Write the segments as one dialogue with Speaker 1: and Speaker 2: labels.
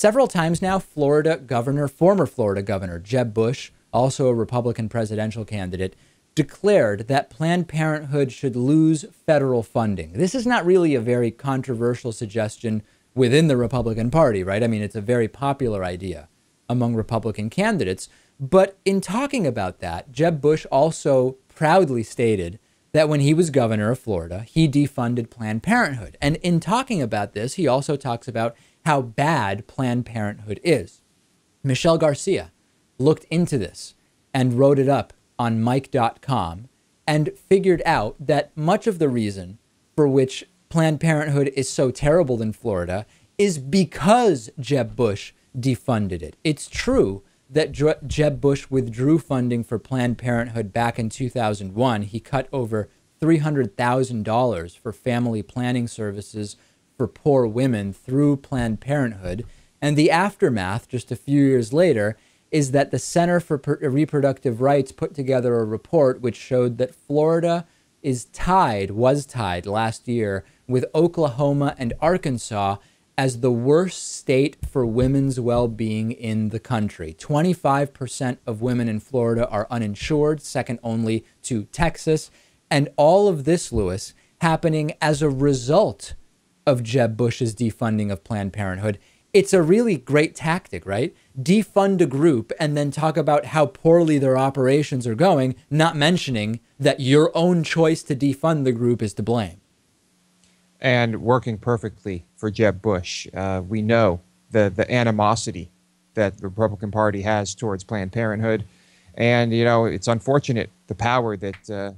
Speaker 1: Several times now, former Florida Governor Jeb Bush, also a Republican presidential candidate, declared that Planned Parenthood should lose federal funding. This is not really a very controversial suggestion within the Republican Party, right? I mean, it's a very popular idea among Republican candidates. But in talking about that, Jeb Bush also proudly stated that when he was governor of Florida, he defunded Planned Parenthood. And in talking about this, he also talks about how bad Planned Parenthood is. Michelle Garcia looked into this and wrote it up on Mike.com and figured out that much of the reason for which Planned Parenthood is so terrible in Florida is because Jeb Bush defunded it. It's true that Jeb Bush withdrew funding for Planned Parenthood back in 2001. He cut over $300,000 for family planning services for poor women through Planned Parenthood. And the aftermath, just a few years later, is that the Center for Reproductive Rights put together a report which showed that Florida was tied last year with Oklahoma and Arkansas as the worst state for women's well-being in the country. 25% of women in Florida are uninsured, second only to Texas. And all of this, Lewis, happening as a result of Jeb Bush's defunding of Planned Parenthood. It's a really great tactic, right? Defund a group and then talk about how poorly their operations are going, not mentioning that your own choice to defund the group is to blame.
Speaker 2: And working perfectly for Jeb Bush. We know the animosity that the Republican Party has towards Planned Parenthood. And, you know, it's unfortunate the power that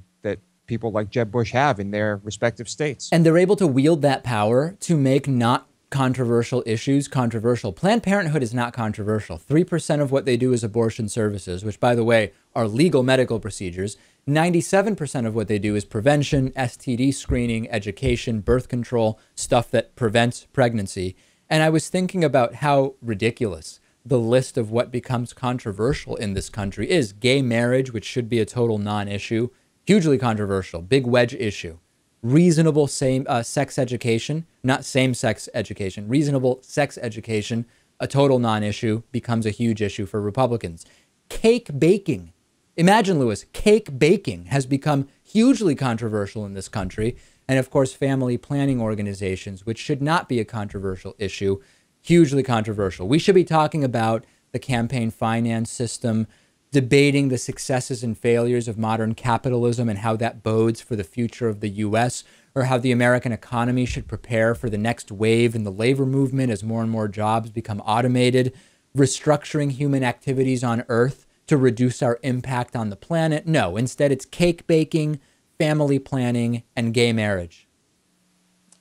Speaker 2: people like Jeb Bush have in their respective states.
Speaker 1: And they're able to wield that power to make not controversial issues controversial. Planned Parenthood is not controversial. 3% of what they do is abortion services, which, by the way, are legal medical procedures. 97% of what they do is prevention, STD screening, education, birth control, stuff that prevents pregnancy. And I was thinking about how ridiculous the list of what becomes controversial in this country is. Gay marriage, which should be a total non-issue, hugely controversial, big wedge issue. Reasonable sex education, not same-sex education, reasonable sex education, a total non-issue, becomes a huge issue for Republicans. Cake baking. Imagine, Lewis, cake baking has become hugely controversial in this country. And of course, family planning organizations, which should not be a controversial issue, hugely controversial. We should be talking about the campaign finance system, debating the successes and failures of modern capitalism and how that bodes for the future of the U.S., or how the American economy should prepare for the next wave in the labor movement as more and more jobs become automated, restructuring human activities on Earth to reduce our impact on the planet. No, instead it's cake baking, family planning, and gay marriage.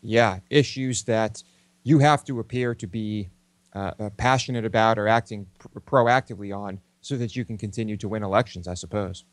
Speaker 2: Yeah, issues that you have to appear to be passionate about or acting proactively on so that you can continue to win elections, I suppose.